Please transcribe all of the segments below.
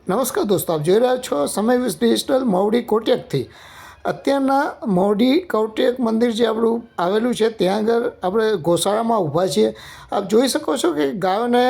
નમસ્કાર દોસ્તો, આપ જોઈ રહ્યા છો સમય વિસ ડિજિટલ મવડી કોટકથી। અત્યારના મવડી કોટક મંદિર જે આપણું આવેલું છે ત્યાં આગળ આપણે ગોશાળામાં ઊભા છીએ। આપ જોઈ શકો છો કે ગાયોને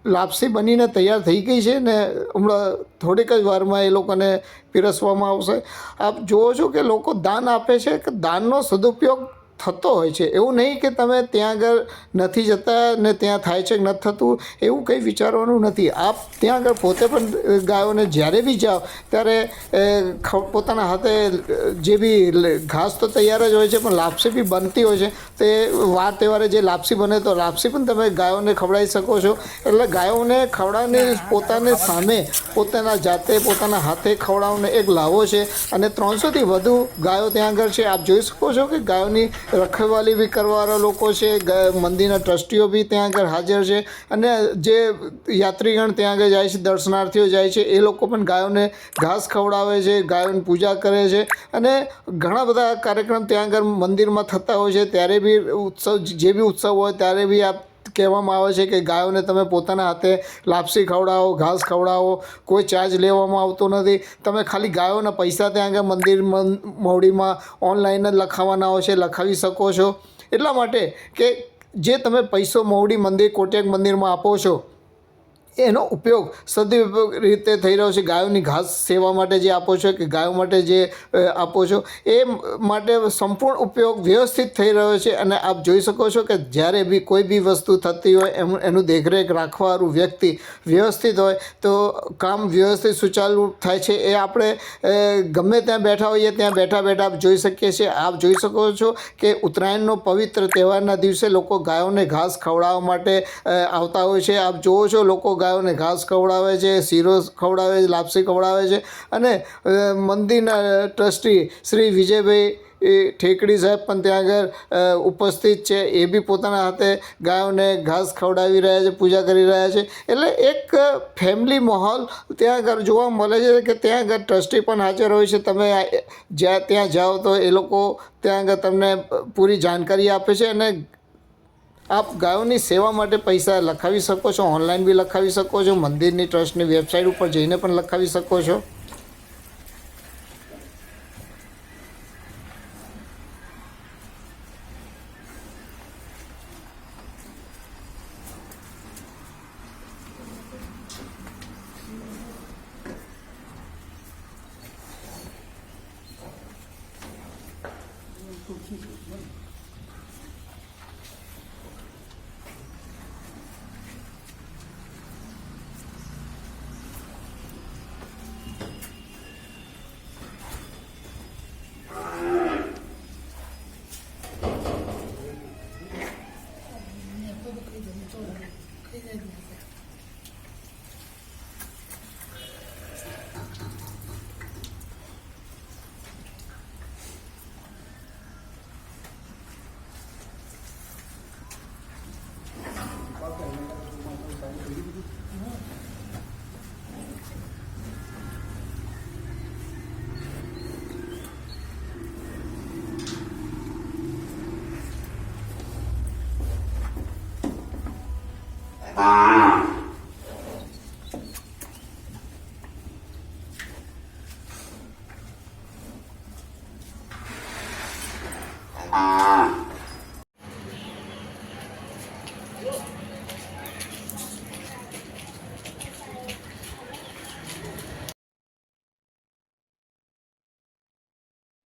લાપસી બનીને તૈયાર થઈ ગઈ છે ને હમણાં થોડીક જ વારમાં એ લોકોને પીરસવામાં આવશે। આપ જુઓ છો કે લોકો દાન આપે છે કે દાનનો સદુપયોગ થતો હોય છે। એવું નહીં કે તમે ત્યાં આગળ નથી જતા ને ત્યાં થાય છે કે નથી થતું, એવું કંઈ વિચારવાનું નથી। આપ ત્યાં આગળ પોતે પણ ગાયોને જ્યારે બી જાઓ ત્યારે પોતાના હાથે જે બી ઘાસ તો તૈયાર જ હોય છે પણ લાપસી બી બનતી હોય છે, તે વાર તહેવારે જે લાપસી બને તો લાપસી પણ તમે ગાયોને ખવડાવી શકો છો। એટલે ગાયોને ખવડાવવાની પોતાને સામે પોતાના જાતે પોતાના હાથે ખવડાવવાનો એક લાવો છે અને 300થી વધુ ગાયો ત્યાં આગળ છે। આપ જોઈ શકો છો કે ગાયોની રખવાલી બી કરવાવાળા લોકો છે, મંદિરના ટ્રસ્ટીઓ બી ત્યાં આગળ હાજર છે અને જે યાત્રીગણ ત્યાં આગળ જાય છે, દર્શનાર્થીઓ જાય છે, એ લોકો પણ ગાયોને ઘાસ ખવડાવે છે, ગાયોની પૂજા કરે છે અને ઘણા બધા કાર્યક્રમ ત્યાં આગળ મંદિરમાં થતા હોય છે। ત્યારે બી ઉત્સવ જે બી ઉત્સવ હોય ત્યારે બી આ કહેવામાં આવે છે કે ગાયોને તમે પોતાના હાથે લાપસી ખવડાવો, ઘાસ ખવડાવો, કોઈ ચાર્જ લેવામાં આવતો નથી। તમે ખાલી ગાયોના પૈસા ત્યાં આગળ મંદિર મવડીમાં ઓનલાઈન જ લખાવવાના હોય છે, લખાવી શકો છો। એટલા માટે કે જે તમે પૈસો મવડી મંદિર કોટક મંદિરમાં આપો છો એનો ઉપયોગ સદુપયોગ રીતે થઈ રહ્યો છે। ગાયોની ઘાસ સેવા માટે જે આપો છો કે ગાયો માટે જે આપો છો એ માટે સંપૂર્ણ ઉપયોગ વ્યવસ્થિત થઈ રહ્યો છે અને આપ જોઈ શકો છો કે જ્યારે બી કોઈ બી વસ્તુ થતી હોય એનું દેખરેખ રાખવાવાળું વ્યક્તિ વ્યવસ્થિત હોય તો કામ વ્યવસ્થિત સુચારુ થાય છે। એ આપણે ગમે ત્યાં બેઠા હોઈએ ત્યાં બેઠા બેઠા આપ જોઈ શકીએ છીએ। આપ જોઈ શકો છો કે ઉત્તરાયણનો પવિત્ર તહેવારના દિવસે લોકો ગાયોને ઘાસ ખવડાવવા માટે આવતા હોય છે। આપ જુઓ છો લોકો ગાયોને ઘાસ ખવડાવે છે, શીરો ખવડાવે છે, લાપસી ખવડાવે છે અને મંદિરના ટ્રસ્ટી શ્રી વિજયભાઈ ઠેકડી સાહેબ પણ ત્યાં આગળ ઉપસ્થિત છે। એ બી પોતાના હાથે ગાયોને ઘાસ ખવડાવી રહ્યા છે, પૂજા કરી રહ્યા છે। એટલે એક ફેમિલી માહોલ ત્યાં આગળ જોવા મળે છે કે ત્યાં આગળ ટ્રસ્ટી પણ હાજર હોય છે। તમે ત્યાં જાઓ તો એ લોકો ત્યાં આગળ તમને પૂરી જાણકારી આપે છે અને આપ ગાયોની સેવા માટે પૈસા લખાવી શકો છો, ઓનલાઈન બી લખાવી શકો છો, મંદિરની ટ્રસ્ટની વેબસાઇટ ઉપર જઈને પણ લખાવી શકો છો।